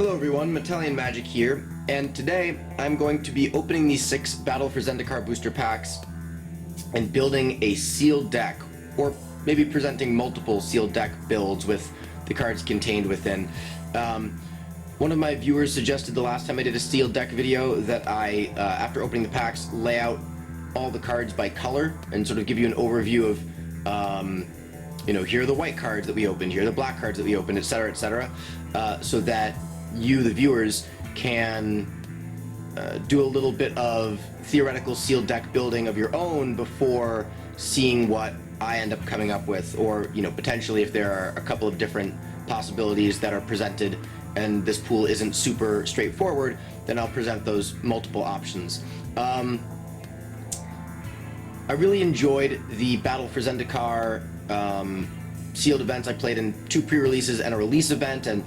Hello everyone, Metallian Magic here, and today I'm going to be opening these 6 Battle for Zendikar booster packs and building a sealed deck, or maybe presenting multiple sealed deck builds with the cards contained within. One of my viewers suggested the last time I did a sealed deck video that I, after opening the packs, lay out all the cards by color and sort of give you an overview of, here are the white cards that we opened, here are the black cards that we opened, etc., etc., so that you, the viewers, can do a little bit of theoretical sealed deck building of your own before seeing what I end up coming up with, or potentially if there are a couple of different possibilities that are presented and this pool isn't super straightforward, then I'll present those multiple options. I really enjoyed the Battle for Zendikar sealed events. I played in 2 pre-releases and a release event, and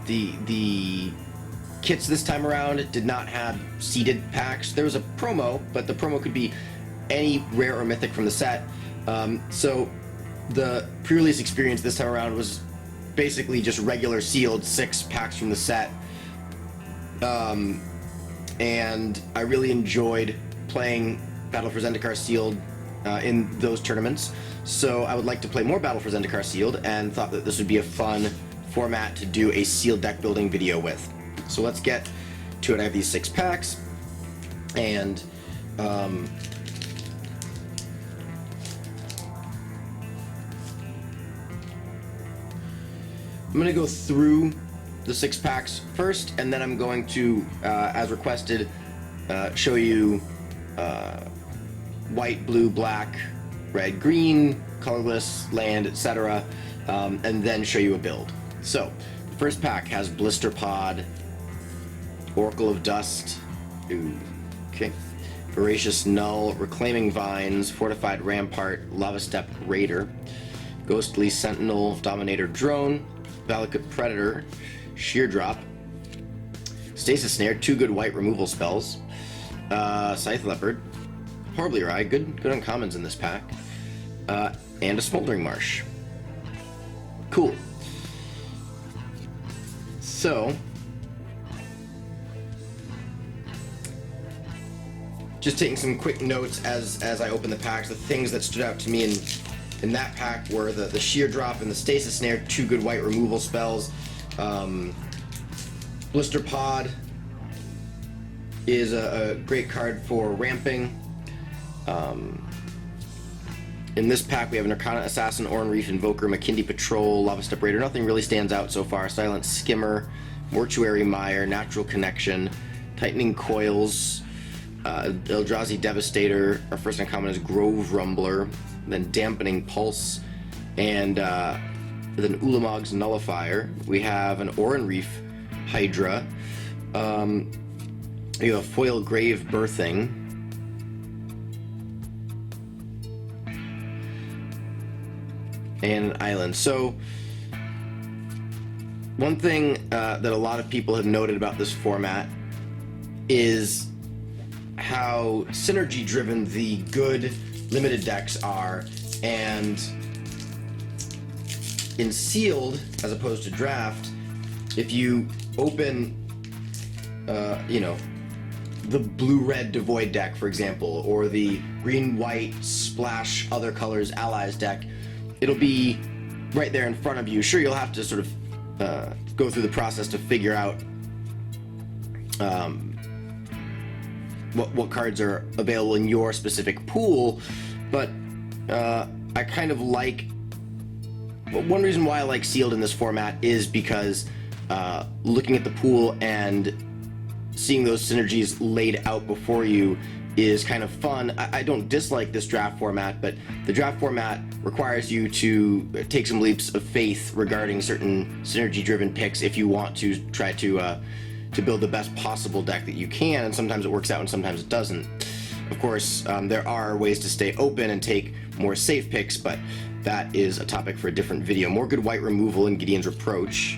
the kits this time around did not have seeded packs. There was a promo, but the promo could be any rare or mythic from the set. So the pre-release experience this time around was basically just regular sealed 6 packs from the set. And I really enjoyed playing Battle for Zendikar sealed in those tournaments. So I would like to play more Battle for Zendikar sealed, and thought that this would be a fun format to do a sealed deck building video with. So let's get to it. I have these 6 packs, and I'm going to go through the 6 packs first, and then I'm going to, as requested, show you white, blue, black, red, green, colorless, land, etc., and then show you a build. So, the first pack has Blister Pod, Oracle of Dust, okay, Voracious Null, Reclaiming Vines, Fortified Rampart, Lava Step Raider, Ghostly Sentinel, Dominator Drone, Valakut Predator, Sheer Drop, Stasis Snare, 2 good white removal spells, Scythe Leopard, Horribly Awry, good uncommons in this pack, and a Smoldering Marsh. Cool. So, just taking some quick notes as I open the packs. The things that stood out to me in that pack were the Sheer Drop and the Stasis Snare, 2 good white removal spells. Blister Pod is a great card for ramping. In this pack we have an Arcana Assassin, Oran Reef Invoker, Makindi Patrol, Lava Step Raider. Nothing really stands out so far. Silent Skimmer, Mortuary Mire, Natural Connection, Tightening Coils, Eldrazi Devastator. Our first uncommon is Grove Rumbler, then Dampening Pulse, and then Ulamog's Nullifier. We have an Oran Reef Hydra. You have Foil Grave Birthing, and an island. So one thing that a lot of people have noted about this format is how synergy driven the good limited decks are, and in sealed as opposed to draft, if you open the blue-red Devoid deck, for example, or the green-white splash other colors allies deck, it'll be right there in front of you. Sure, you'll have to sort of go through the process to figure out what cards are available in your specific pool, but I kind of like... One reason why I like sealed in this format is because looking at the pool and seeing those synergies laid out before you is kind of fun. I don't dislike this draft format, but the draft format requires you to take some leaps of faith regarding certain synergy-driven picks if you want to try to build the best possible deck that you can, and sometimes it works out and sometimes it doesn't. Of course, there are ways to stay open and take more safe picks, but that is a topic for a different video. More good white removal in Gideon's Reproach.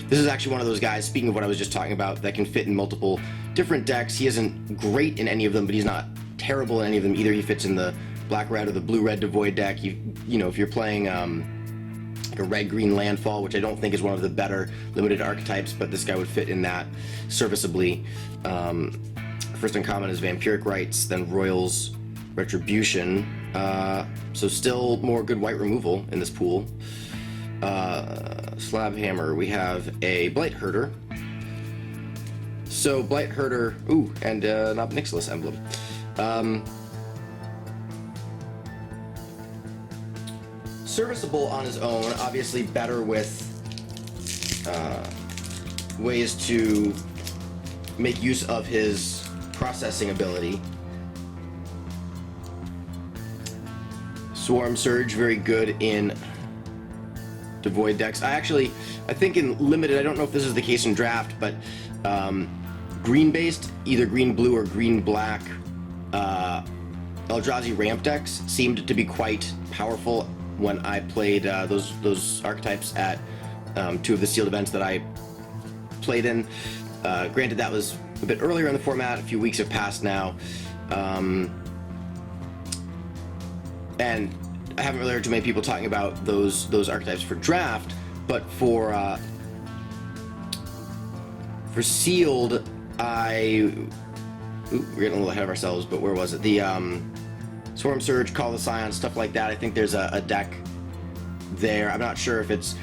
This is actually one of those guys, speaking of what I was just talking about, that can fit in multiple different decks. He isn't great in any of them, but he's not terrible in any of them either. He fits in the black-red or the blue-red Devoid deck. If you're playing like a red-green Landfall, which I don't think is one of the better limited archetypes, but this guy would fit in that serviceably. First uncommon is Vampiric Rites, then Royal's Retribution. So still more good white removal in this pool. Slab Hammer, we have a Blight Herder. So Blight Herder, ooh, and an Ob Nixilis emblem. Serviceable on his own, obviously better with ways to make use of his processing ability. Swarm Surge, very good in Devoid decks. I think in Limited, I don't know if this is the case in Draft, but green-based, either green-blue or green-black Eldrazi ramp decks seemed to be quite powerful when I played those archetypes at two of the sealed events that I played in. Granted, that was a bit earlier in the format, a few weeks have passed now. And I haven't really heard too many people talking about those archetypes for Draft, but for sealed, we're getting a little ahead of ourselves, but where was it? The Swarm Surge, Call the Scion, stuff like that. I think there's a deck there. I'm not sure if it's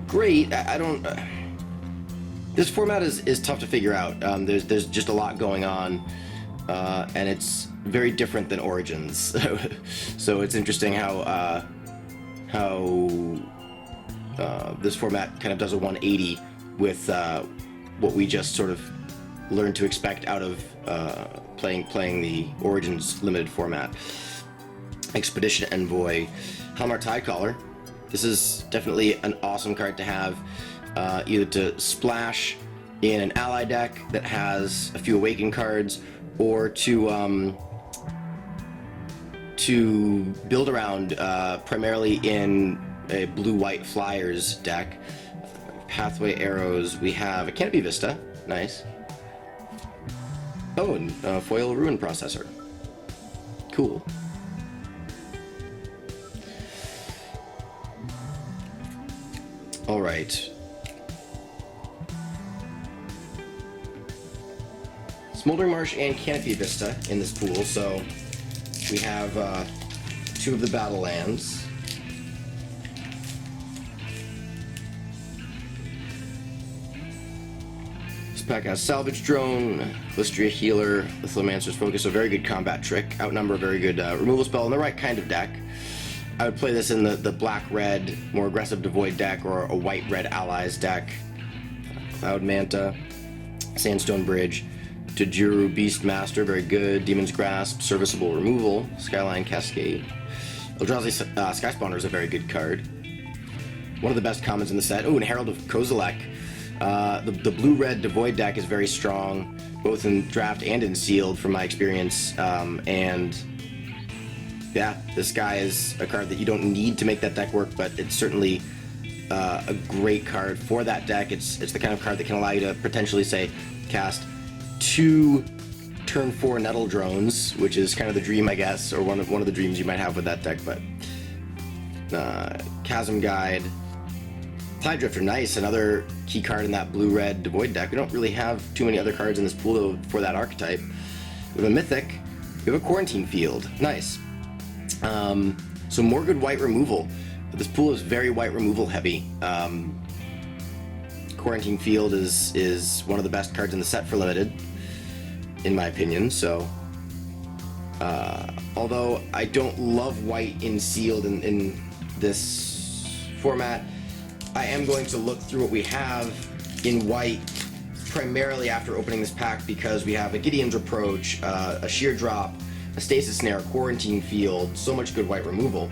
great. I don't. This format is tough to figure out. There's just a lot going on, and it's very different than Origins. So it's interesting how this format kind of does a 180 with what we just sort of learned to expect out of playing the Origins limited format. Expedition Envoy, Halmar Tidecaller. This is definitely an awesome card to have, either to splash in an ally deck that has a few Awaken cards, or to build around primarily in a blue-white Flyers deck. Pathway Arrows, we have a Canopy Vista, nice. Oh, and Foil Ruin Processor. Cool. All right. Smoldering Marsh and Canopy Vista in this pool, so we have two of the battle lands. This pack has Salvage Drone, Lystria Healer, Lithomancer's Focus, a very good combat trick, Outnumber, a very good removal spell, and the right kind of deck. I would play this in the black-red, more aggressive Devoid deck, or a white-red Allies deck. Cloud Manta, Sandstone Bridge, Tajuru Beastmaster, very good. Demon's Grasp, serviceable removal. Skyline Cascade. Eldrazi Sky Spawner is a very good card. One of the best commons in the set. Oh, and Herald of Kozilek. The blue-red Devoid deck is very strong, both in Draft and in Sealed, from my experience. And yeah, this guy is a card that you don't need to make that deck work, but it's certainly a great card for that deck. It's the kind of card that can allow you to potentially, say, cast 2 turn 4 Nettle Drones, which is kind of the dream, I guess, or one of the dreams you might have with that deck. But Chasm Guide, Tide Drifter, nice, another key card in that blue-red Devoid deck. We don't really have too many other cards in this pool though for that archetype. We have a Mythic, we have a Quarantine Field, nice. So more good white removal. This pool is very white removal heavy. Quarantine Field is one of the best cards in the set for limited, in my opinion. So, although I don't love white in Sealed in this format, I am going to look through what we have in white primarily after opening this pack, because we have a Gideon's Reproach, a Sheer Drop, a Stasis Snare, Quarantine Field, so much good white removal.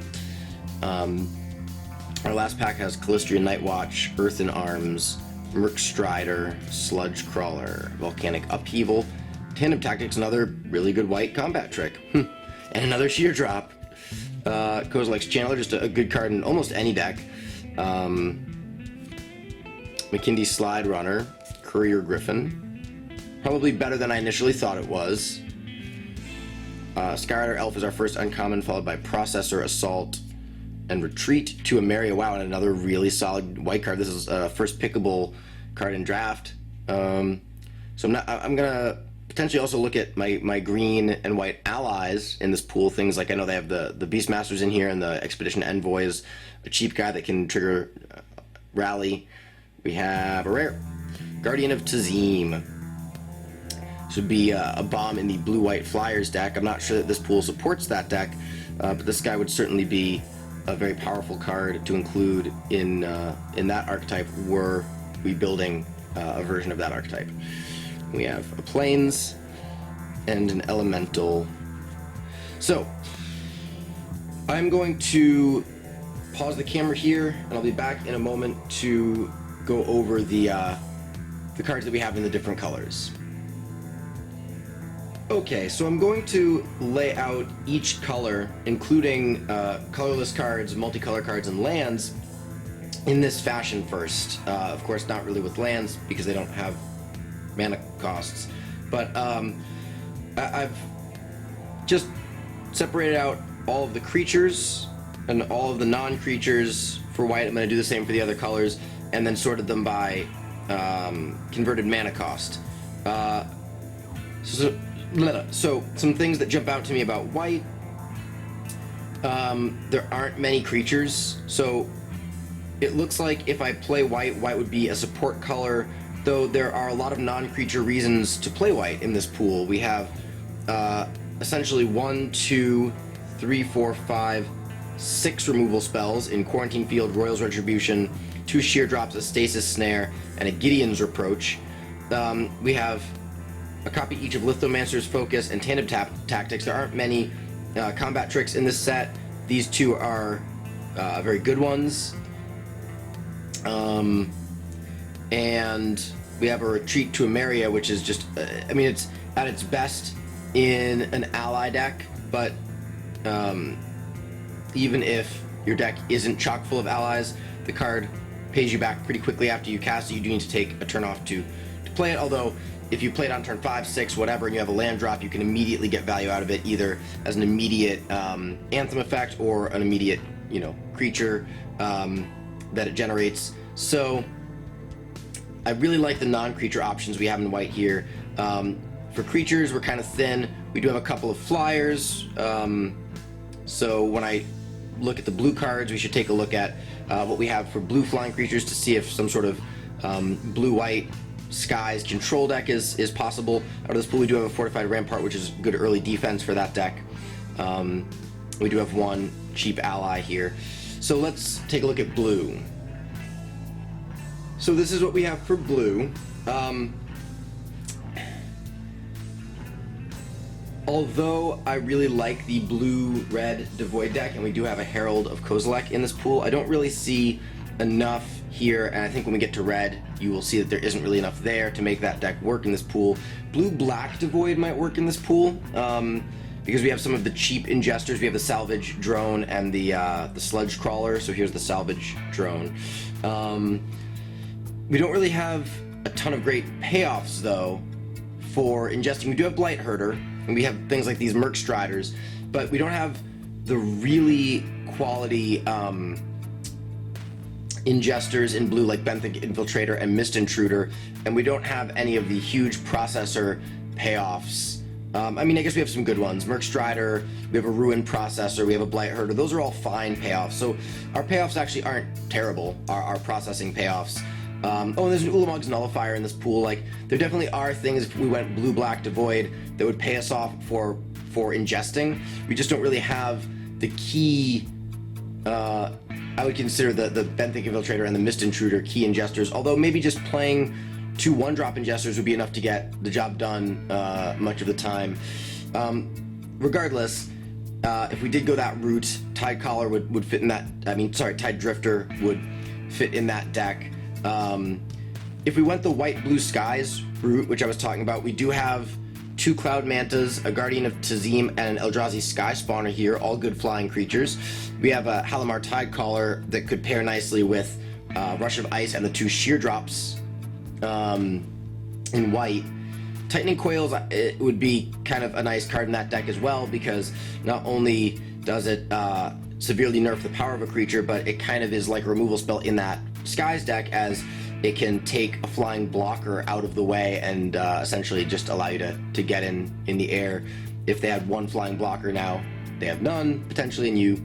Our last pack has Callistrian Nightwatch, Earthen Arms, Merc Strider, Sludge Crawler, Volcanic Upheaval, Tandem Tactics, another really good white combat trick, and another Sheer Drop. Kozilek's Channeler, just a good card in almost any deck. McKindy Slide Runner, Courier Griffin, probably better than I initially thought it was. Skyrider Elf is our first uncommon, followed by Processor Assault, and retreat to Emeria. Wow, and another really solid white card. This is first pickable card in draft. So I'm gonna potentially also look at my green and white allies in this pool. Things like, I know they have the Beastmasters in here, and the Expedition Envoy is a cheap guy that can trigger rally. We have a rare Guardian of Tazim. This would be a bomb in the blue-white Flyers deck. I'm not sure that this pool supports that deck, but this guy would certainly be a very powerful card to include in that archetype, were we building a version of that archetype. We have a Plains and an Elemental. So I'm going to pause the camera here, and I'll be back in a moment to go over the cards that we have in the different colors. Okay, so I'm going to lay out each color, including colorless cards, multicolor cards, and lands, in this fashion first. Of course, not really with lands, because they don't have mana costs. But I've just separated out all of the creatures and all of the non-creatures for white. I'm going to do the same for the other colors, and then sorted them by converted mana cost. So some things that jump out to me about white. There aren't many creatures, so it looks like if I play white, white would be a support color, though there are a lot of non-creature reasons to play white in this pool. We have essentially 1, 2, 3, 4, 5, 6 removal spells in Quarantine Field, Royal's Retribution, 2 Sheer Drops, a Stasis Snare, and a Gideon's Reproach. We have a copy each of Lithomancer's Focus and Tandem Tactics. There aren't many combat tricks in this set. These two are very good ones. And we have a Retreat to Emeria, which is just, I mean, it's at its best in an ally deck, but even if your deck isn't chock full of allies, the card pays you back pretty quickly after you cast it. You do need to take a turn off to play it, although if you play it on turn 5, 6, whatever, and you have a land drop, you can immediately get value out of it, either as an immediate anthem effect or an immediate, creature that it generates. So I really like the non-creature options we have in white here. For creatures, we're kind of thin. We do have a couple of flyers. So when I look at the blue cards, we should take a look at what we have for blue flying creatures to see if some sort of blue-white Skies control deck is possible. Out of this pool, we do have a Fortified Rampart, which is good early defense for that deck. We do have one cheap ally here. So let's take a look at blue. So this is what we have for blue. Although I really like the blue-red Devoid deck, and we do have a Herald of Kozilek in this pool, I don't really see enough here, and I think when we get to red, you will see that there isn't really enough there to make that deck work in this pool. Blue-black Devoid might work in this pool, because we have some of the cheap ingesters. We have the Salvage Drone and the Sludge Crawler, so here's the Salvage Drone. We don't really have a ton of great payoffs, though, for ingesting. We do have Blight Herder, and we have things like these Merc Striders, but we don't have the really quality ingesters in blue like Benthic Infiltrator and Mist Intruder, and we don't have any of the huge processor payoffs. I mean, I guess we have some good ones. Merc Strider, we have a Ruin Processor, we have a Blight Herder. Those are all fine payoffs. So our payoffs actually aren't terrible, our processing payoffs. Oh, and there's an Ulamog's Nullifier in this pool. Like, there definitely are things, if we went blue-black Devoid, that would pay us off for ingesting. We just don't really have the key, I would consider the Benthic Infiltrator and the Mist Intruder key ingesters, although maybe just playing 2 1-drop ingesters would be enough to get the job done much of the time. Regardless, if we did go that route, Tide Collar would fit in that, Tide Drifter would fit in that deck. If we went the white-blue skies route, which I was talking about, we do have 2 Cloud Mantas, a Guardian of Tazim, and an Eldrazi Sky Spawner here, all good flying creatures. We have a Halimar Tidecaller that could pair nicely with Rush of Ice and the 2 Sheer Drops in white. Tightening Coils, it would be kind of a nice card in that deck as well, because not only does it severely nerf the power of a creature, but it kind of is like a removal spell in that Skies deck, as it can take a flying blocker out of the way and essentially just allow you to get in the air. If they had one flying blocker, now they have none, potentially, and you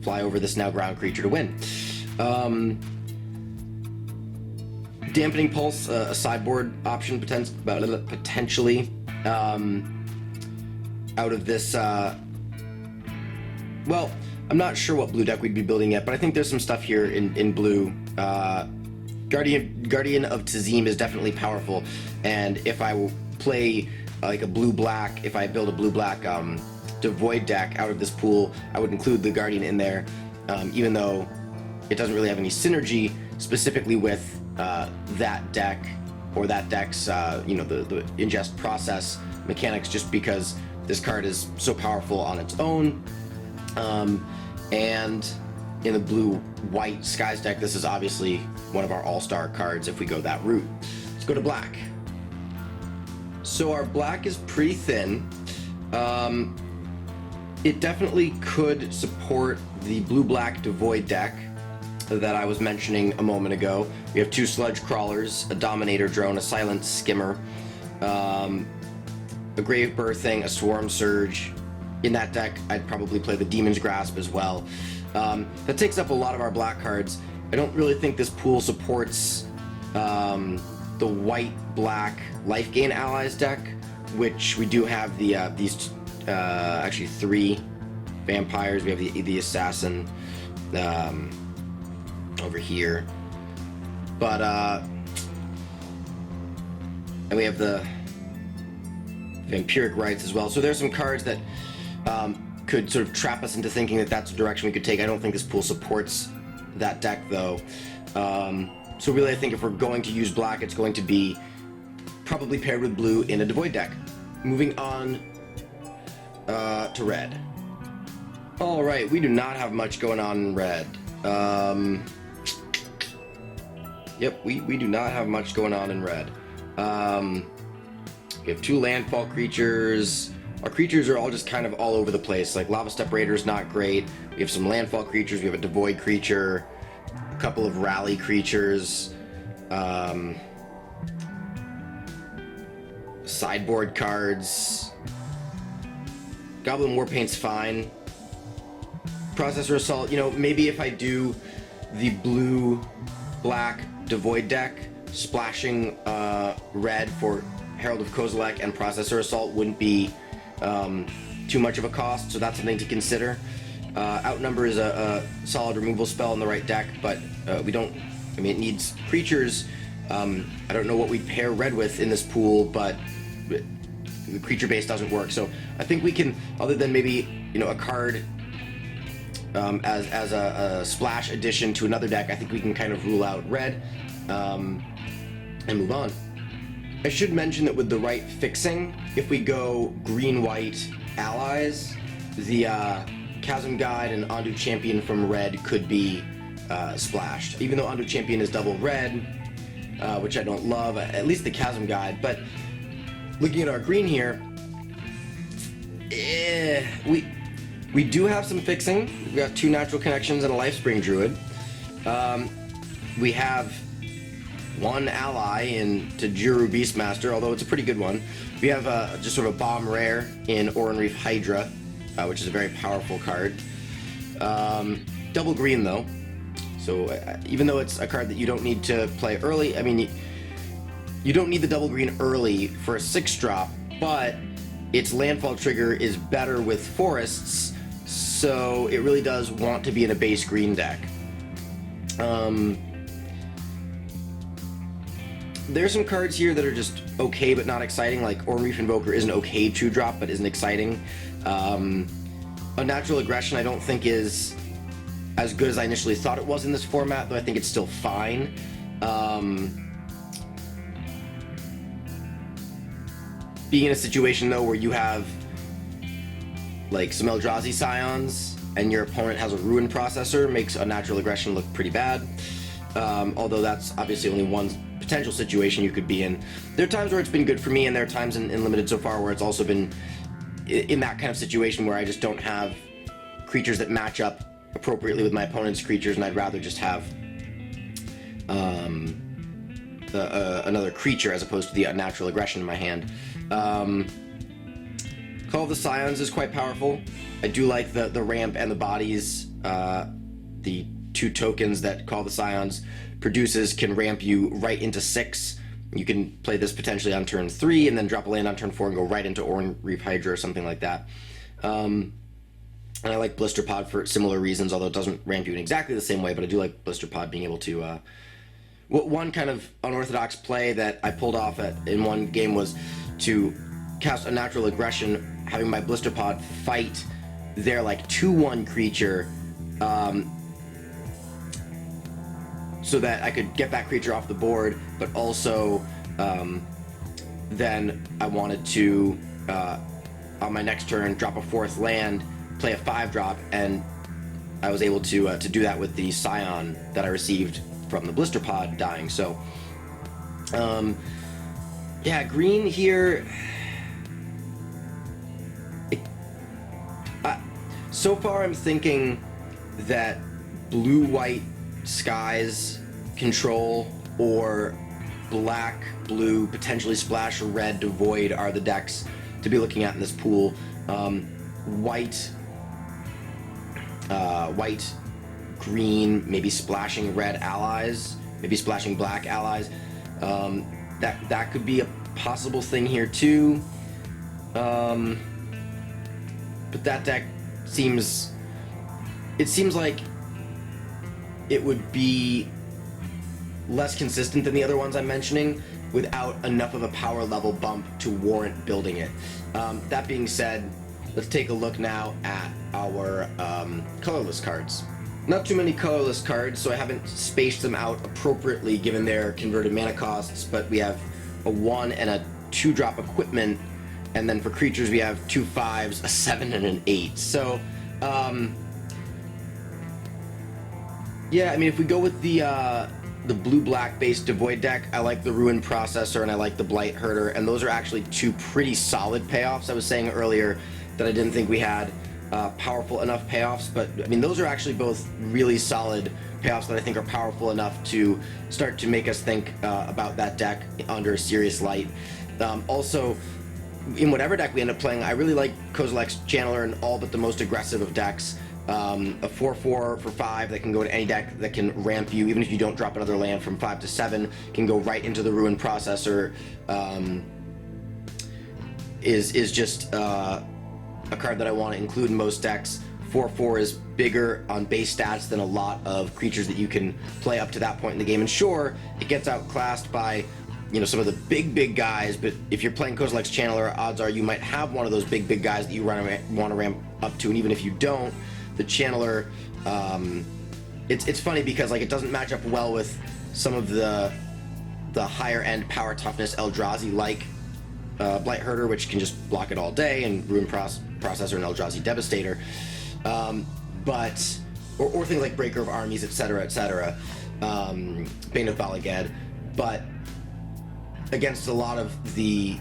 fly over this now ground creature to win. Dampening Pulse, a sideboard option potentially out of this. Well, I'm not sure what blue deck we'd be building yet, but I think there's some stuff here in blue. Guardian of Tazim is definitely powerful, and if I play like a blue-black, if I build a blue-black Devoid deck out of this pool, I would include the Guardian in there, even though it doesn't really have any synergy specifically with that deck or that deck's the ingest process mechanics, just because this card is so powerful on its own. And in the blue-white Skies deck, this is obviously one of our all-star cards if we go that route. Let's go to black. So our black is pretty thin. It definitely could support the blue-black Devoid deck that I was mentioning a moment ago. We have 2 Sludge Crawlers, a Dominator Drone, a Silent Skimmer, a Grave Birthing, a Swarm Surge. In that deck, I'd probably play the Demon's Grasp as well. That takes up a lot of our black cards. I don't really think this pool supports the white-black Life Gain Allies deck, which we do have these actually 3 vampires. We have the Assassin over here, but and we have the Vampiric Rites as well. So there's some cards that could sort of trap us into thinking that that's a direction we could take. I don't think this pool supports that deck, though. So really, I think if we're going to use black, it's going to be probably paired with blue in a Devoid deck. Moving on to red. All right, we do not have much going on in red. Yep, we do not have much going on in red. We have 2 landfall creatures. Our creatures are all just kind of all over the place. Like Lava Step Raider is not great. We have some landfall creatures. We have a Devoid creature, a couple of rally creatures, sideboard cards. Goblin Warpaint's fine. Processor Assault, maybe if I do the blue-black Devoid deck, splashing red for Herald of Kozilek and Processor Assault wouldn't be too much of a cost, so that's something to consider. Outnumber is a solid removal spell in the right deck, but it needs creatures. I don't know what we'd pair red with in this pool, but the creature base doesn't work. So I think we can, other than maybe a card as a splash addition to another deck, I think we can kind of rule out red and move on. I should mention that with the right fixing, if we go green-white allies, the Chasm Guide and Ondu Champion from red could be splashed. Even though Ondu Champion is double red, which I don't love, at least the Chasm Guide. But looking at our green here, we do have some fixing. We've got 2 Natural Connections and a Lifespring Druid. We have 1 ally in Tajiru Beastmaster, although it's a pretty good one. We have just sort of a bomb rare in Oran Reef Hydra, which is a very powerful card. Double green, though. So even though it's a card that you don't need to play early, you don't need the double green early for a 6-drop, but its landfall trigger is better with forests, so it really does want to be in a base green deck. There's some cards here that are just okay but not exciting, like Oran Reef Invoker is an okay 2-drop but isn't exciting. Unnatural Aggression I don't think is as good as I initially thought it was in this format, though I think it's still fine. Being in a situation, though, where you have like some Eldrazi Scions and your opponent has a Ruin Processor makes Unnatural Aggression look pretty bad. Although that's obviously only one potential situation you could be in. There are times where it's been good for me, and there are times in Limited so far where it's also been in that kind of situation where I just don't have creatures that match up appropriately with my opponent's creatures, and I'd rather just have another creature as opposed to the natural aggression in my hand. Call of the Scions is quite powerful. I do like the ramp and the bodies. The 2 tokens that Call of the Scions produces can ramp you right into 6. You can play this potentially on turn 3 and then drop a land on turn 4 and go right into Orn Reef Hydra or something like that. And I like Blister Pod for similar reasons, although it doesn't ramp you in exactly the same way, but I do like Blister Pod being able to... one kind of unorthodox play that I pulled off in one game was to cast a natural aggression, having my Blister Pod fight their like 2/1 creature, so that I could get that creature off the board, but also then I wanted to, on my next turn, drop a 4th land, play a 5-drop, and I was able to do that with the Scion that I received from the Blister Pod dying. So, yeah, green here. So far, I'm thinking that blue-white skies control or black, blue, potentially splash red devoid are the decks to be looking at in this pool. White, green, maybe splashing red allies, maybe splashing black allies. That could be a possible thing here too. But that deck seems like it would be less consistent than the other ones I'm mentioning without enough of a power level bump to warrant building it. That being said, let's take a look now at our colorless cards. Not too many colorless cards, so I haven't spaced them out appropriately given their converted mana costs, but we have a 1 and a 2-drop equipment, and then for creatures we have 2 5s, a 7, and an 8. So, yeah, I mean, if we go with the blue-black based Devoid deck, I like the Ruin Processor and I like the Blight Herder, and those are actually 2 pretty solid payoffs. I was saying earlier that I didn't think we had powerful enough payoffs, but I mean, those are actually both really solid payoffs that I think are powerful enough to start to make us think about that deck under a serious light. Also, in whatever deck we end up playing, I really like Kozilek's Channeler in all but the most aggressive of decks. A 4/4 for 5 that can go to any deck that can ramp you, even if you don't drop another land from 5 to 7, can go right into the Ruin Processor. Is just a card that I want to include in most decks. 4/4 is bigger on base stats than a lot of creatures that you can play up to that point in the game. And sure, it gets outclassed by, you know, some of the big guys, but if you're playing Kozilek's Channeler, odds are you might have one of those big guys that you want to ramp up to, and even if you don't, the Channeler, it's funny because like it doesn't match up well with some of the higher end power toughness Eldrazi like Blight Herder, which can just block it all day, and Ruin Processor and Eldrazi Devastator, but or things like Breaker of Armies, etc. Bane of Bala Ged, but against a lot of the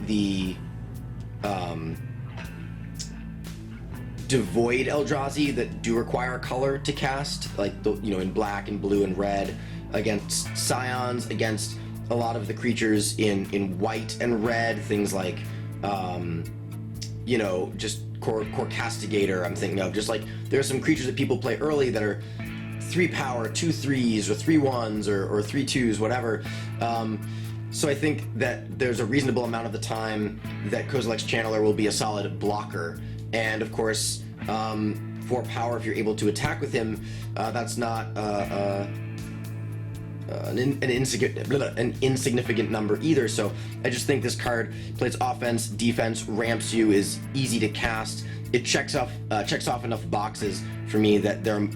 Devoid Eldrazi that do require color to cast, like the, you know, in black and blue and red, against Scions, against a lot of the creatures in white and red, things like you know, just core Castigator. I'm thinking of just like there are some creatures that people play early that are 3 power, 2 3s, or 3 1s, or 3 2s, whatever. So I think that there's a reasonable amount of the time that Kozilek's Channeler will be a solid blocker. And of course, 4 power, if you're able to attack with him, that's not an insignificant number either. So I just think this card plays offense, defense, ramps you, is easy to cast. It checks off enough boxes for me that there are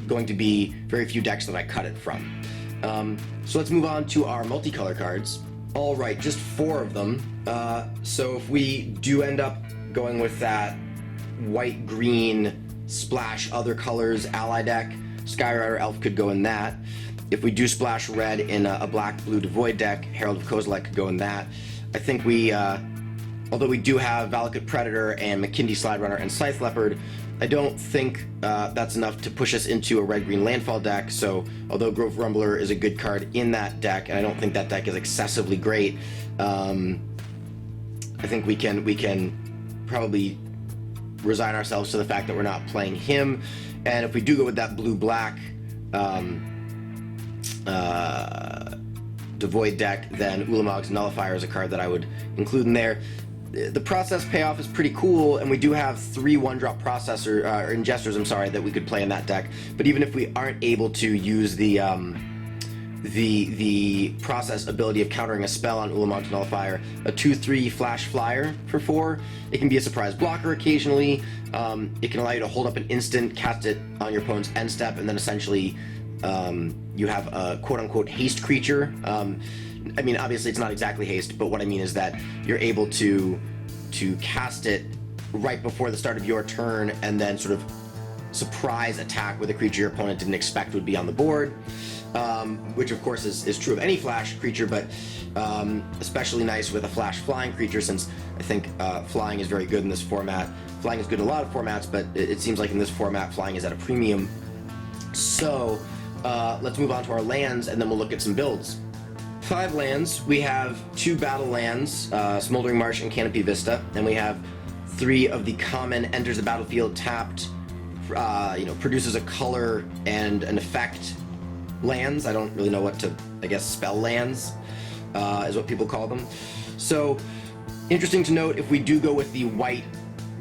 going to be very few decks that I cut it from. So let's move on to our multicolor cards. All right, just 4 of them. So if we do end up going with that white-green splash other colors ally deck, Skyrider Elf could go in that. If we do splash red in a black-blue Devoid deck, Herald of Kozilek could go in that. I think we, although we do have Valakut Predator and McKindy Slide Runner and Scythe Leopard, I don't think that's enough to push us into a red-green landfall deck, so although Grove Rumbler is a good card in that deck, and I don't think that deck is excessively great, I think we can probably resign ourselves to the fact that we're not playing him. And if we do go with that blue-black Devoid deck, then Ulamog's Nullifier is a card that I would include in there. The process payoff is pretty cool, and we do have 3 1-drop processor or ingesters, I'm sorry, that we could play in that deck. But even if we aren't able to use the process ability of countering a spell on Ulamog's Nullifier, a 2/3 flash flyer for 4, it can be a surprise blocker occasionally. It can allow you to hold up an instant, cast it on your opponent's end step, and then essentially you have a quote-unquote haste creature. I mean, obviously it's not exactly haste, but what I mean is that you're able to cast it right before the start of your turn and then sort of surprise attack with a creature your opponent didn't expect would be on the board, which of course is true of any flash creature, but especially nice with a flash flying creature, since I think flying is very good in this format. Flying is good in a lot of formats, but it seems like in this format flying is at a premium. So let's move on to our lands, and then we'll look at some builds. 5 lands. We have 2 battle lands, Smoldering Marsh and Canopy Vista, and we have 3 of the common enters the battlefield tapped, produces a color and an effect lands. I don't really know what to, I guess, spell lands is what people call them. So interesting to note, if we do go with the white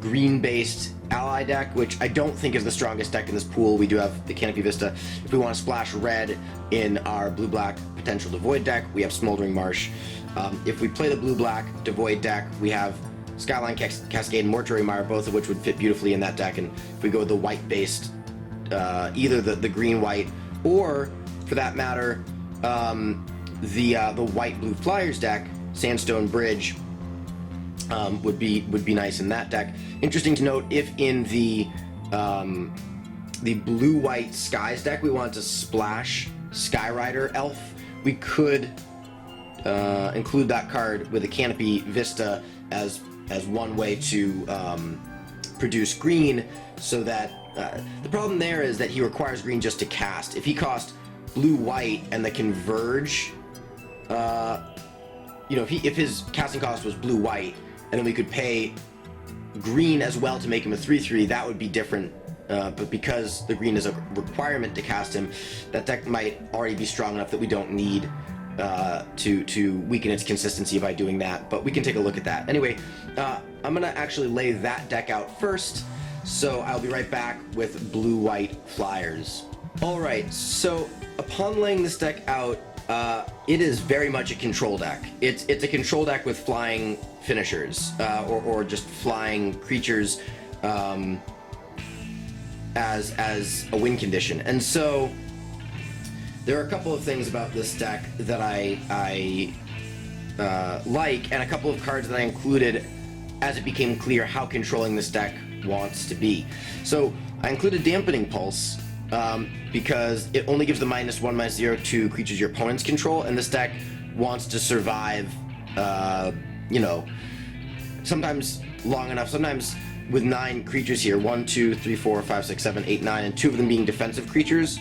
green based ally deck, which I don't think is the strongest deck in this pool, we do have the Canopy Vista. If we want to splash red in our blue-black potential Devoid deck, we have Smoldering Marsh. If we play the blue-black Devoid deck, we have Skyline Cascade and Mortuary Mire, both of which would fit beautifully in that deck. And if we go with the white-based, either the green-white, or for that matter, the white-blue Flyers deck, Sandstone Bridge, would be nice in that deck. Interesting to note, if in the blue-white Skies deck we wanted to splash Skyrider Elf, we could include that card with a Canopy Vista as one way to produce green, so that the problem there is that he requires green just to cast. If he cost blue-white and the Converge, if his casting cost was blue-white, and then we could pay green as well to make him a 3/3, that would be different. But because the green is a requirement to cast him, that deck might already be strong enough that we don't need to weaken its consistency by doing that. But we can take a look at that. Anyway, I'm going to actually lay that deck out first, so I'll be right back with blue-white Flyers. Alright, so upon laying this deck out, it is very much a control deck. It's a control deck with flying finishers, or just flying creatures as a win condition. And so there are a couple of things about this deck that I like, and a couple of cards that I included as it became clear how controlling this deck wants to be. So I included Dampening Pulse, because it only gives the -1/-0 to creatures your opponents control, and this deck wants to survive, sometimes long enough, sometimes with 9 creatures here, 1, 2, 3, 4, 5, 6, 7, 8, 9, and 2 of them being defensive creatures.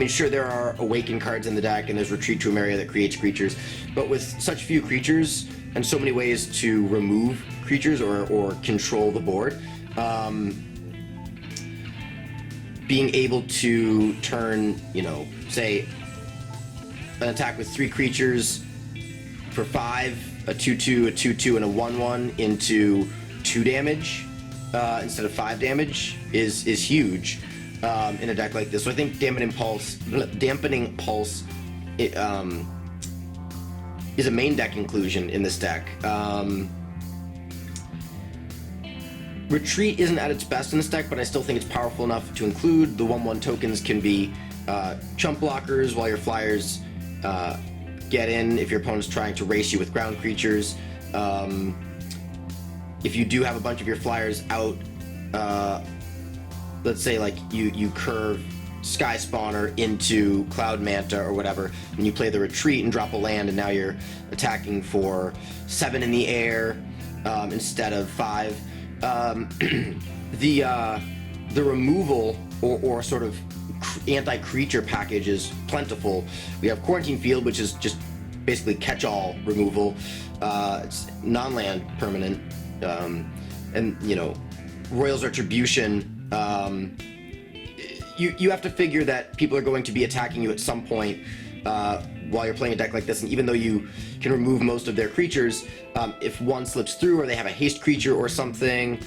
Sure, there are Awaken cards in the deck, and there's Retreat to Emeria that creates creatures, but with such few creatures, and so many ways to remove creatures or control the board, being able to turn, say, an attack with 3 creatures for 5, a 2/2, a 2/2, and a 1/1 into 2 damage instead of 5 damage is huge in a deck like this. So I think Dampening Pulse is a main deck inclusion in this deck. Retreat isn't at its best in this deck, but I still think it's powerful enough to include. The 1/1 tokens can be chump blockers while your Flyers get in if your opponent's trying to race you with ground creatures. If you do have a bunch of your Flyers out, let's say like you curve Sky Spawner into Cloud Manta or whatever, and you play the Retreat and drop a land, and now you're attacking for 7 in the air instead of 5. the removal or sort of anti-creature package is plentiful. We have Quarantine Field, which is just basically catch-all removal. It's non-land permanent, and you know, Royal's Retribution. You have to figure that people are going to be attacking you at some point while you're playing a deck like this, and even though you can remove most of their creatures, if one slips through, or they have a haste creature or something,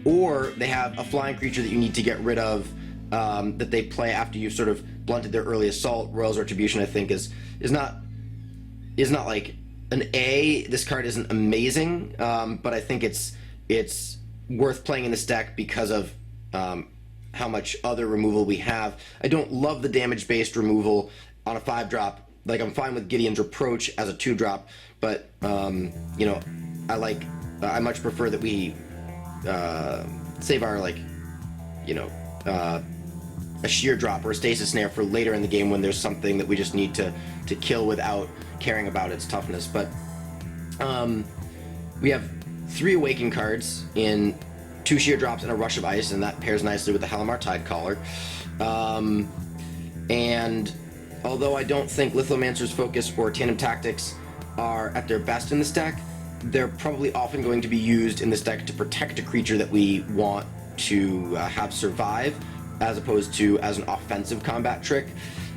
or they have a flying creature that you need to get rid of, that they play after you've sort of blunted their early assault, Royal's Retribution, I think, is not like an A. This card isn't amazing, but I think it's worth playing in this deck because of how much other removal we have. I don't love the damage-based removal on a 5-drop. Like, I'm fine with Gideon's Reproach as a 2-drop, but you know, I much prefer that we save our, like, you know, a sheer drop or a stasis snare for later in the game when there's something that we just need to kill without caring about its toughness. But we have 3 Awaken cards in 2 sheer drops and a Rush of Ice, and that pairs nicely with the Halimar Tidecaller. And although I don't think Lithomancer's Focus or Tandem Tactics are at their best in this deck, they're probably often going to be used in this deck to protect a creature that we want to have survive, as opposed to as an offensive combat trick.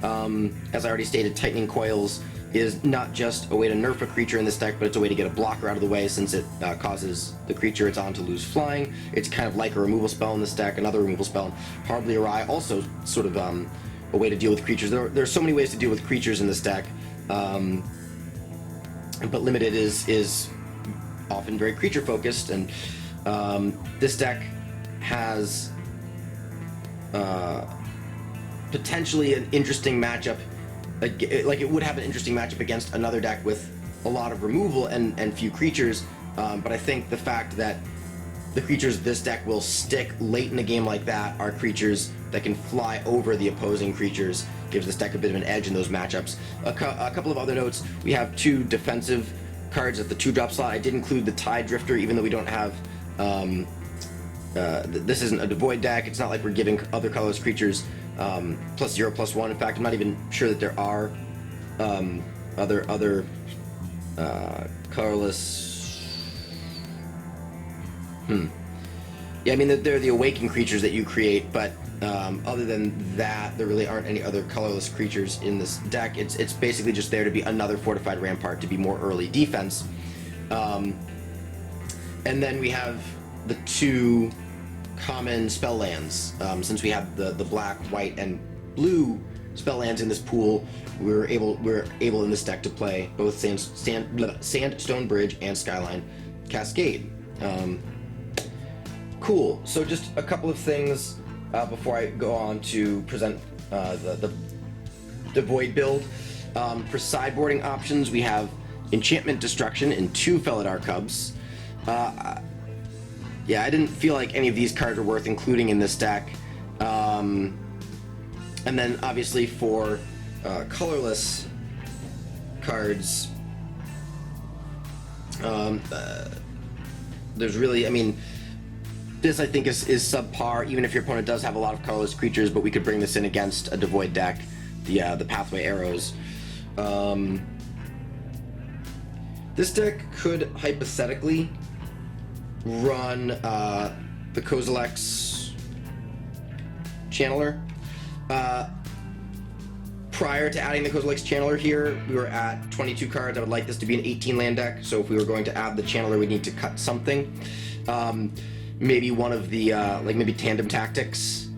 As I already stated, Tightening Coils is not just a way to nerf a creature in this deck, but it's a way to get a blocker out of the way, since it causes the creature it's on to lose flying. It's kind of like a removal spell in this deck, another removal spell. Horribly Awry, also sort of a way to deal with creatures. There are so many ways to deal with creatures in this deck, but Limited is often very creature focused, and this deck has potentially an interesting matchup. Like it would have an interesting matchup against another deck with a lot of removal and few creatures, but I think the fact that the creatures this deck will stick late in a game like that are creatures that can fly over the opposing creatures, gives this deck a bit of an edge in those matchups. A couple of other notes: we have 2 defensive cards at the 2-drop slot. I did include the Tide Drifter, even though we don't have this isn't a Devoid deck. It's not like we're giving other colorless creatures +0/+1. In fact, I'm not even sure that there are other colorless. Yeah, I mean, they're the Awakened creatures that you create, but other than that, there really aren't any other colorless creatures in this deck. It's basically just there to be another Fortified Rampart, to be more early defense. And then we have the 2 common spell lands. Since we have the black, white, and blue spell lands in this pool, we're able in this deck to play both Sandstone Bridge and Skyline Cascade. Cool. So just a couple of things before I go on to present the Devoid build. For sideboarding options, we have Enchantment Destruction in 2 Felidar Cubs. Yeah, I didn't feel like any of these cards were worth including in this deck. And then obviously for colorless cards, there's really, I mean, this I think is subpar, even if your opponent does have a lot of colorless creatures, but we could bring this in against a Devoid deck, the Pathway Arrows. This deck could hypothetically run the Kozilek's Channeler. Prior to adding the Kozilek's Channeler here, we were at 22 cards. I would like this to be an 18 land deck, so if we were going to add the Channeler, we'd need to cut something. Maybe one of the, like maybe Tandem Tactics.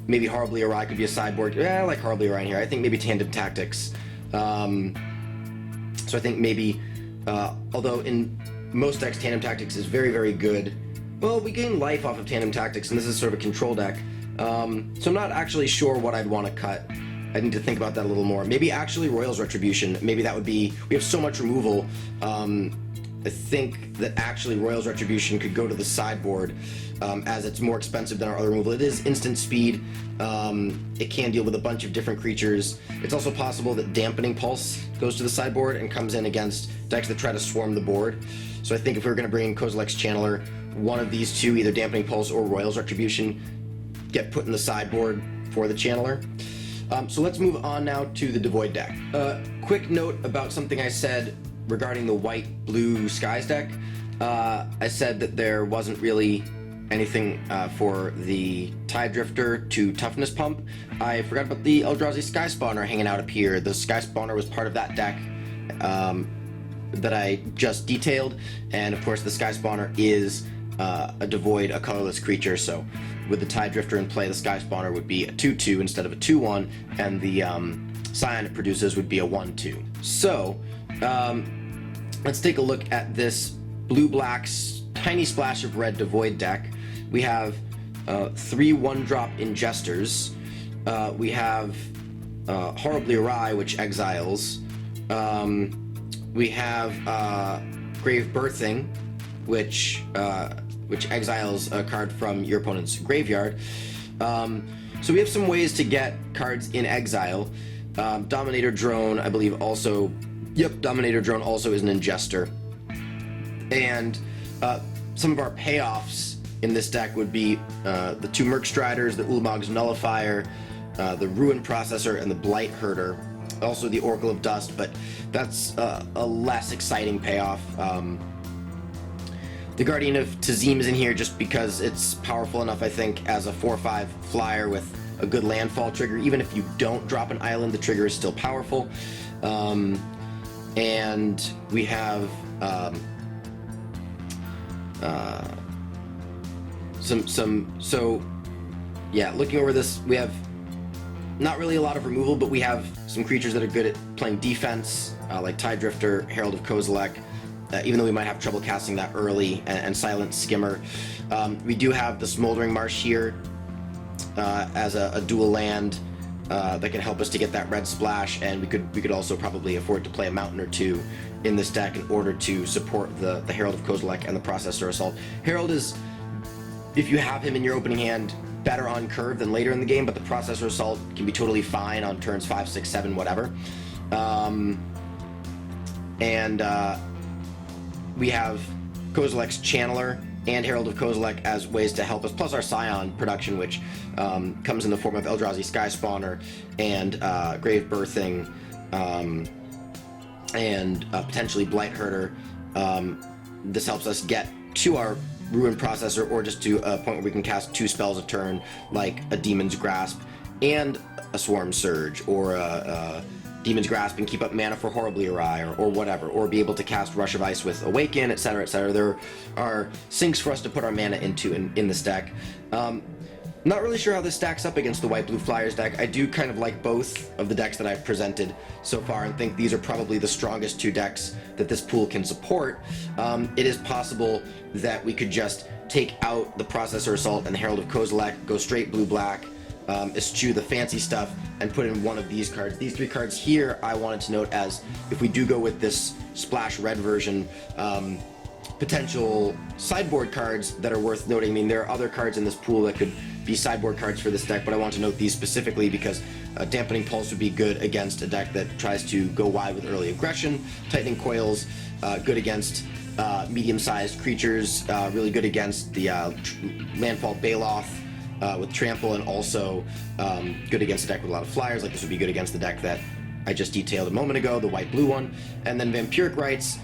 Maybe Horribly Awry could be a sideboard. I like Horribly Awry in here. I think maybe Tandem Tactics. So I think maybe, although in most decks Tandem Tactics is very, very good. Well, we gain life off of Tandem Tactics, and this is sort of a control deck. So I'm not actually sure what I'd want to cut. I need to think about that a little more. Maybe actually Royal's Retribution. Maybe that would be, we have so much removal. I think that actually Royal's Retribution could go to the sideboard, as it's more expensive than our other removal. It is instant speed. It can deal with a bunch of different creatures. It's also possible that Dampening Pulse goes to the sideboard and comes in against decks that try to swarm the board. So I think if we were going to bring in Kozilek's Channeler, one of these two, either Dampening Pulse or Royal's Retribution, get put in the sideboard for the Channeler. So let's move on now to the Devoid deck. Quick note about something I said regarding the white-blue Skies deck. I said that there wasn't really anything for the Tide Drifter to Toughness Pump. I forgot about the Eldrazi Sky Spawner hanging out up here. The Sky Spawner was part of that deck that I just detailed, and of course the Sky Spawner is a Devoid, a colorless creature, so with the Tide Drifter in play, the Sky Spawner would be a 2/2 instead of a 2/1, and the Scion it produces would be a 1/2. So, let's take a look at this blue-black's tiny splash of red Devoid deck. We have 3 1-drop Ingesters. We have Horribly Awry, which exiles. We have Grave Birthing, which exiles a card from your opponent's graveyard. So we have some ways to get cards in exile. Dominator Drone, I believe, also... Yep, Dominator Drone also is an Ingester. And some of our payoffs in this deck would be the 2 Merc Striders, the Ulamog's Nullifier, the Ruin Processor, and the Blight Herder. Also the Oracle of Dust, but that's a less exciting payoff. The Guardian of Tazim is in here just because it's powerful enough, I think, as a 4/5 flyer with a good landfall trigger. Even if you don't drop an island, the trigger is still powerful. And we have so yeah, looking over this, we have not really a lot of removal, but we have some creatures that are good at playing defense, like Tide Drifter, Herald of Kozilek, even though we might have trouble casting that early, and Silent Skimmer. We do have the Smoldering Marsh here as a dual land that can help us to get that red splash, and we could also probably afford to play a mountain or two in this deck in order to support the Herald of Kozilek and the Processor Assault. Herald is, if you have him in your opening hand, better on curve than later in the game, but the Processor Assault can be totally fine on turns 5, 6, 7, whatever. We have Kozilek's Channeler and Herald of Kozilek as ways to help us, plus our Scion production, which comes in the form of Eldrazi Sky Spawner and Grave Birthing, and potentially Blight Herder. This helps us get to our Ruin Processor, or just to a point where we can cast 2 spells a turn, like a Demon's Grasp and a Swarm Surge, or a Demon's Grasp and keep up mana for Horribly Awry, or whatever, or be able to cast Rush of Ice with Awaken, etc., etc. There are sinks for us to put our mana into in this deck. Not really sure how this stacks up against the White-Blue Flyers deck. I do kind of like both of the decks that I've presented so far, and think these are probably the strongest 2 decks that this pool can support. It is possible that we could just take out the Processor Assault and the Herald of Kozilek, go straight blue-black, eschew the fancy stuff, and put in one of these cards. These 3 cards here I wanted to note as, if we do go with this splash red version, potential sideboard cards that are worth noting. I mean, there are other cards in this pool that could be sideboard cards for this deck, but I want to note these specifically because Dampening Pulse would be good against a deck that tries to go wide with early aggression. Tightening Coils, good against medium-sized creatures, really good against the Landfall Baloth with Trample, and also good against a deck with a lot of flyers. Like, this would be good against the deck that I just detailed a moment ago, the white-blue one. And then Vampiric Rites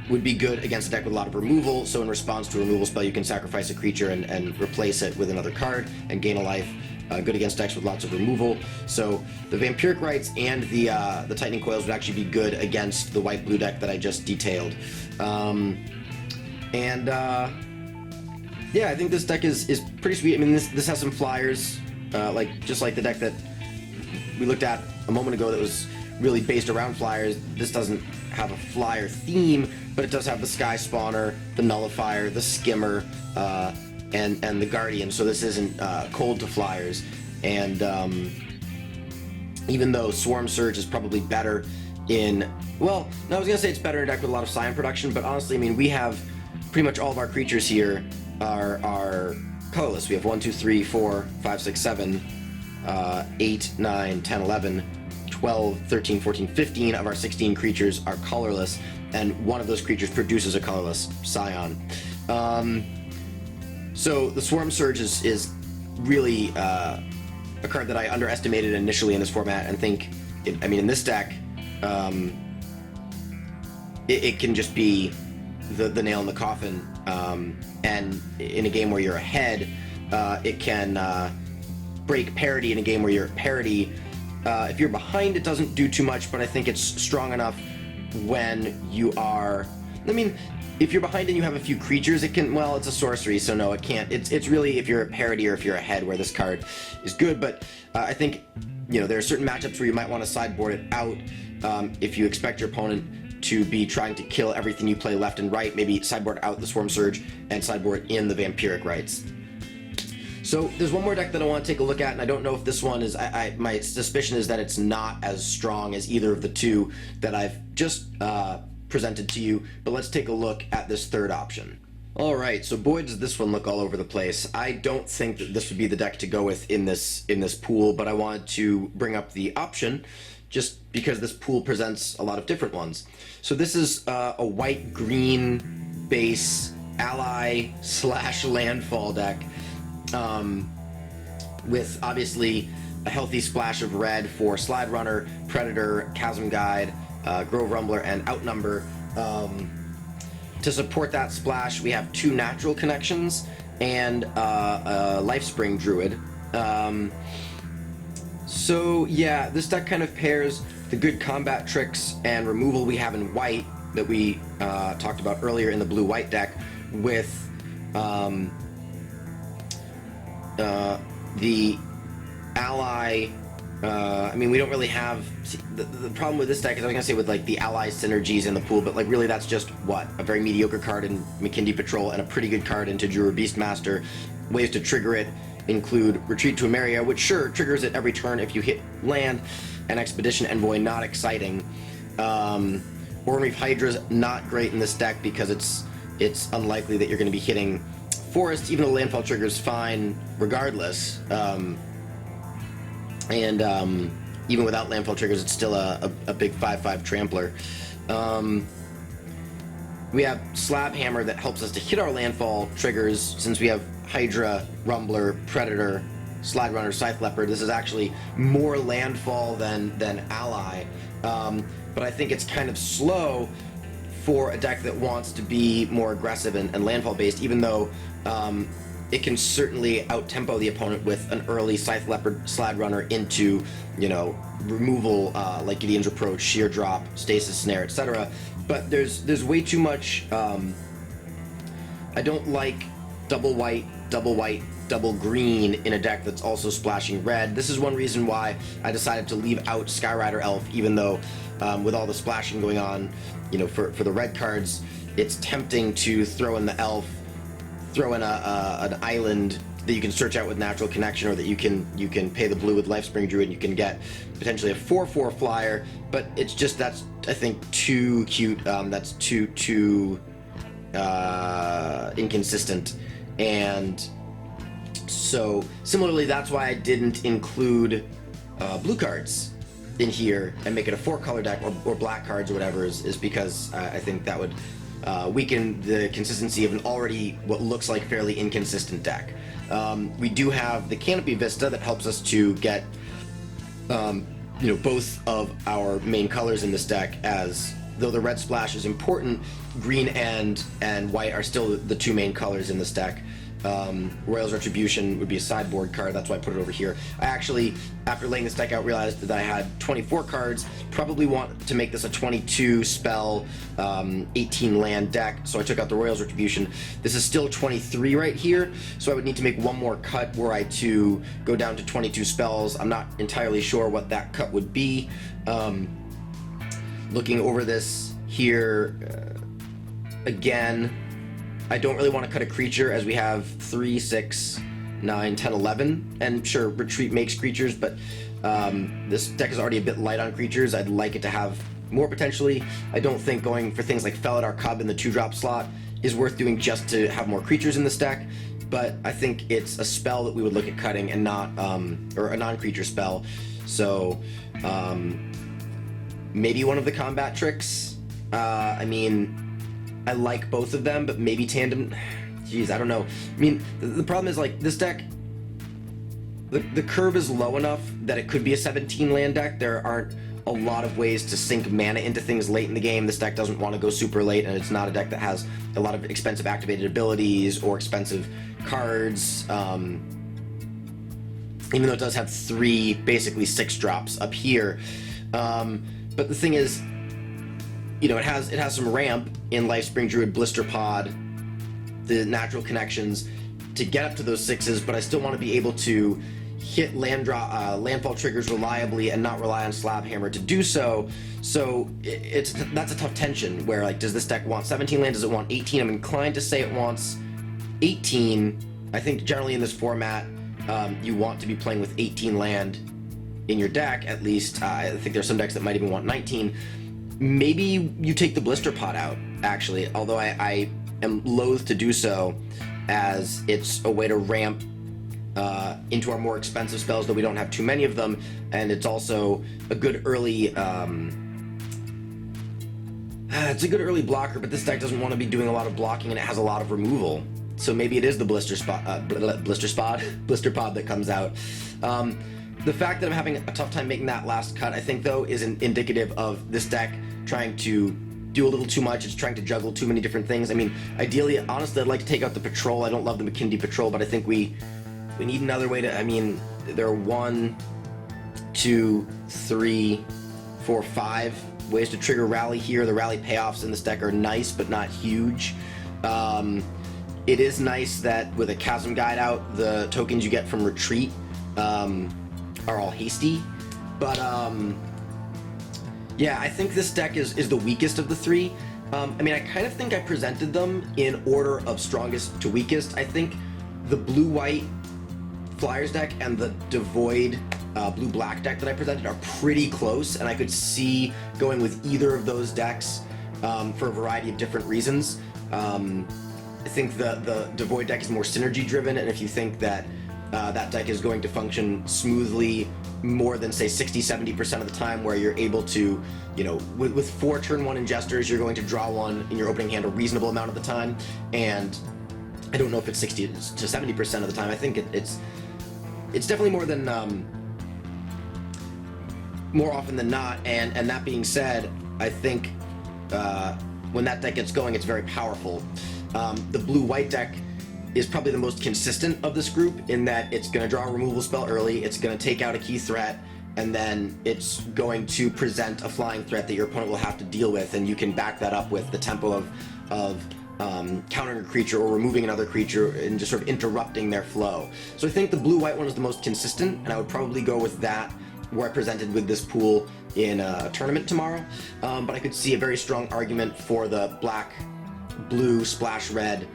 would be good against a deck with a lot of removal, so in response to a removal spell you can sacrifice a creature and replace it with another card and gain a life. Good against decks with lots of removal. So the Vampiric Rites and the Tightening Coils would actually be good against the white-blue deck that I just detailed. Yeah, I think this deck is pretty sweet. I mean, this has some flyers, just like the deck that we looked at a moment ago that was really based around flyers. This doesn't have a flyer theme, but it does have the Sky Spawner, the Nullifier, the Skimmer, and the Guardian, so this isn't cold to flyers. And even though Swarm Surge is probably better in... Well, no, I was going to say it's better in a deck with a lot of Scion production, but honestly, I mean, we have pretty much all of our creatures here are colorless. We have 1, 2, 3, 4, 5, 6, 7, 8, 9, 10, 11, 12, 13, 14, 15 of our 16 creatures are colorless, and one of those creatures produces a colorless Scion. So the Swarm Surge is really a card that I underestimated initially in this format, and think, in this deck, it can just be the nail in the coffin. And in a game where you're ahead, it can break parity in a game where you're at parity. If you're behind, it doesn't do too much, but I think it's strong enough when you are... if you're behind and you have a few creatures, it can... Well, it's a sorcery, so no, it can't. It's really if you're at parity or if you're ahead where this card is good, but I think, there are certain matchups where you might want to sideboard it out. If you expect your opponent to be trying to kill everything you play left and right, maybe sideboard out the Swarm Surge and sideboard in the Vampiric Rites. So there's one more deck that I want to take a look at, and I don't know if this one is... my suspicion is that it's not as strong as either of the two that I've just presented to you, but let's take a look at this third option. Alright, so boy does this one look all over the place. I don't think that this would be the deck to go with in this pool, but I wanted to bring up the option just because this pool presents a lot of different ones. So this is a white-green base ally / landfall deck, with obviously a healthy splash of red for Slide Runner, Predator, Chasm Guide, Grove Rumbler, and Outnumber. To support that splash, we have 2 natural connections and a Lifespring Druid. So yeah, this deck kind of pairs the good combat tricks and removal we have in white that we talked about earlier in the blue-white deck with the ally. We don't really have... The problem with this deck is, I was going to say, with, the ally synergies in the pool, but, really that's just, a very mediocre card in McKindy Patrol and a pretty good card into Druid Beastmaster. Ways to trigger it include Retreat to Emeria, which sure, triggers it every turn if you hit land, and Expedition Envoy, not exciting. Ornreef Hydra's not great in this deck because it's unlikely that you're going to be hitting Forest, even though Landfall trigger's fine regardless. Even without Landfall triggers, it's still a big 5/5 trampler. We have Slab Hammer that helps us to hit our Landfall triggers, since we have Hydra, Rumbler, Predator, Slide Runner, Scythe Leopard. This is actually more Landfall than Ally, but I think it's kind of slow for a deck that wants to be more aggressive and Landfall based, even though it can certainly out-tempo the opponent with an early Scythe Leopard Slide Runner into, removal, like Gideon's Reproach, Sheer Drop, Stasis Snare, etc. But there's way too much... I don't like double white, double green in a deck that's also splashing red. This is one reason why I decided to leave out Skyrider Elf, even though with all the splashing going on, for the red cards, it's tempting to throw in the Elf, throw in an island that you can search out with Natural Connection, or that you can pay the blue with Lifespring Druid, and you can get potentially a 4/4 flyer. But it's just, that's, I think, too cute. That's too inconsistent. And so similarly, that's why I didn't include blue cards in here and make it a 4-color deck, or black cards or whatever, is because I think that would weaken the consistency of an already what looks like fairly inconsistent deck. We do have the Canopy Vista that helps us to get both of our main colors in this deck, as though the red splash is important, green and white are still the 2 main colors in this deck. Royal's Retribution would be a sideboard card, that's why I put it over here. I actually, after laying this deck out, realized that I had 24 cards, probably want to make this a 22 spell, 18 land deck, so I took out the Royal's Retribution. This is still 23 right here, so I would need to make one more cut were I to go down to 22 spells. I'm not entirely sure what that cut would be. Looking over this here, again, I don't really want to cut a creature, as we have 3, 6, 9, 10, 11, and sure, Retreat makes creatures, but this deck is already a bit light on creatures. I'd like it to have more potentially. I don't think going for things like Felidar Cub in the 2-drop slot is worth doing just to have more creatures in this deck, but I think it's a spell that we would look at cutting, and not, or a non-creature spell. So maybe one of the combat tricks. I like both of them, but maybe tandem. Jeez, I don't know. I mean, the problem is like this deck. The curve is low enough that it could be a 17 land deck. There aren't a lot of ways to sink mana into things late in the game. This deck doesn't want to go super late, and it's not a deck that has a lot of expensive activated abilities or expensive cards. Even though it does have 3, basically 6 drops up here. But the thing is, you know, it has some ramp in Lifespring Druid, Blister Pod, the natural connections to get up to those 6s, but I still want to be able to hit landfall triggers reliably and not rely on Slabhammer to do so. So that's a tough tension where, like, does this deck want 17 land? Does it want 18? I'm inclined to say it wants 18. I think generally in this format, you want to be playing with 18 land in your deck, at least. I think there's some decks that might even want 19. Maybe you take the Blister Pod out, actually, although I am loath to do so, as it's a way to ramp into our more expensive spells, though we don't have too many of them, and it's also a good early it's a good early blocker, but this deck doesn't want to be doing a lot of blocking, and it has a lot of removal. So maybe it is the Blister Pod that comes out. The fact that I'm having a tough time making that last cut, I think, though, is indicative of this deck trying to do a little too much. It's trying to juggle too many different things. I mean, ideally, honestly, I'd like to take out the Patrol. I don't love the McKindy Patrol, but I think we need another way to, I mean, there are 1, 2, 3, 4, 5 ways to trigger Rally here. The Rally payoffs in this deck are nice, but not huge. It is nice that with a Chasm Guide out, the tokens you get from Retreat are all hasty. But yeah, I think this deck is the weakest of the 3. I mean, I kind of think I presented them in order of strongest to weakest. I think the blue-white Flyers deck and the Devoid blue-black deck that I presented are pretty close, and I could see going with either of those decks for a variety of different reasons. I think the Devoid deck is more synergy driven, and if you think that that deck is going to function smoothly more than, say, 60-70% of the time, where you're able to, you know, with 4 turn 1 ingesters, you're going to draw 1 in your opening hand a reasonable amount of the time, and I don't know if it's 60 to 70% of the time. I think it's definitely more than more often than not, and that being said, I think when that deck gets going, it's very powerful. The blue-white deck is probably the most consistent of this group, in that it's going to draw a removal spell early, it's going to take out a key threat, and then it's going to present a flying threat that your opponent will have to deal with, and you can back that up with the tempo of countering a creature or removing another creature and just sort of interrupting their flow. So I think the blue-white one is the most consistent, and I would probably go with that where I presented with this pool in a tournament tomorrow. But I could see a very strong argument for the black-blue splash red,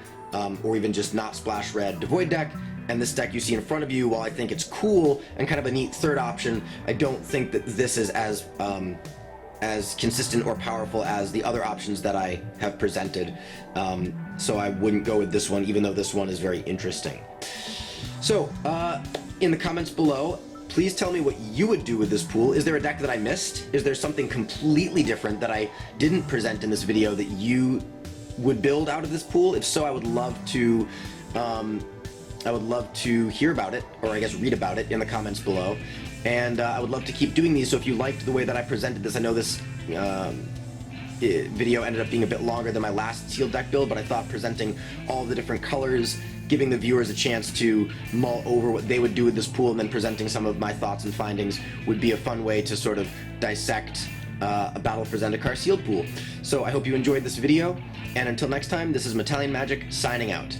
or even just not splash red Devoid deck. And this deck you see in front of you, while I think it's cool and kind of a neat third option, I don't think that this is as consistent or powerful as the other options that I have presented. So I wouldn't go with this one, even though this one is very interesting. So in the comments below, please tell me what you would do with this pool. Is there a deck that I missed? Is there something completely different that I didn't present in this video that you would build out of this pool? If so, I would love to hear about it, or I guess read about it in the comments below. And I would love to keep doing these, so if you liked the way that I presented this, I know this video ended up being a bit longer than my last sealed deck build, but I thought presenting all the different colors, giving the viewers a chance to mull over what they would do with this pool, and then presenting some of my thoughts and findings would be a fun way to sort of dissect a Battle for Zendikar sealed pool. So I hope you enjoyed this video, and until next time, this is Metallian Magic signing out.